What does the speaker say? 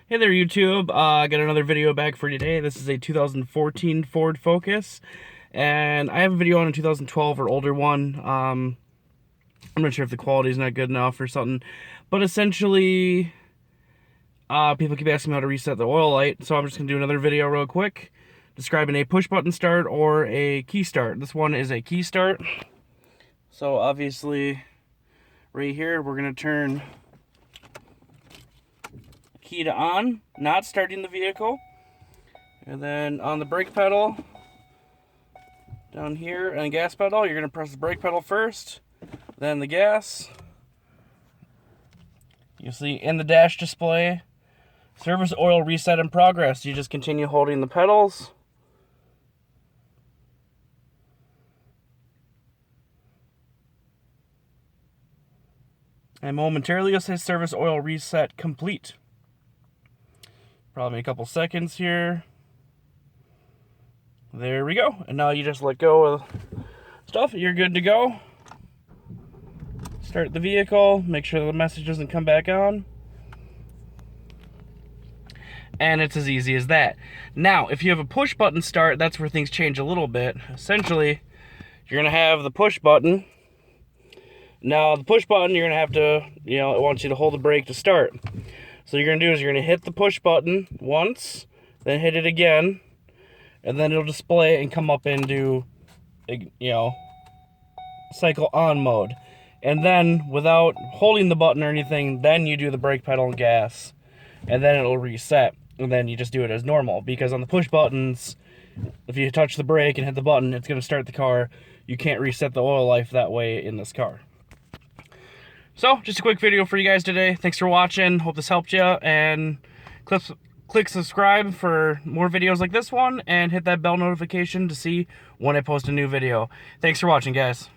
Hey there, YouTube. I got another video back for you today. This is a 2014 Ford Focus, and I have a video on a 2012 or older one. I'm not sure if the quality is not good enough or something, but essentially, people keep asking me how to reset the oil light, so I'm just going to do another video real quick describing a push-button start or a key start. This one is a key start. So obviously, right here, we're going to turn key to on, not starting the vehicle, and then on the brake pedal down here and gas pedal, you're going to press the brake pedal first, then the gas. You see in the dash display, service oil reset in progress. You just continue holding the pedals. And momentarily you'll say service oil reset complete. Probably a couple seconds here. There we go. And now you just let go of stuff. You're good to go. Start the vehicle. Make sure the message doesn't come back on. And it's as easy as that. Now, if you have a push button start, that's where things change a little bit. Essentially, you're going to have the push button. Now, the push button, you're going to have to, it wants you to hold the brake to start. So what you're going to do is you're going to hit the push button once, then hit it again, and then it'll display and come up into, cycle on mode. And then, without holding the button or anything, then you do the brake pedal and gas, and then it'll reset. And then you just do it as normal, because on the push buttons, if you touch the brake and hit the button, it's going to start the car. You can't reset the oil life that way in this car. So, just a quick video for you guys today. Thanks for watching. Hope this helped you. And click subscribe for more videos like this one. And hit that bell notification to see when I post a new video. Thanks for watching, guys.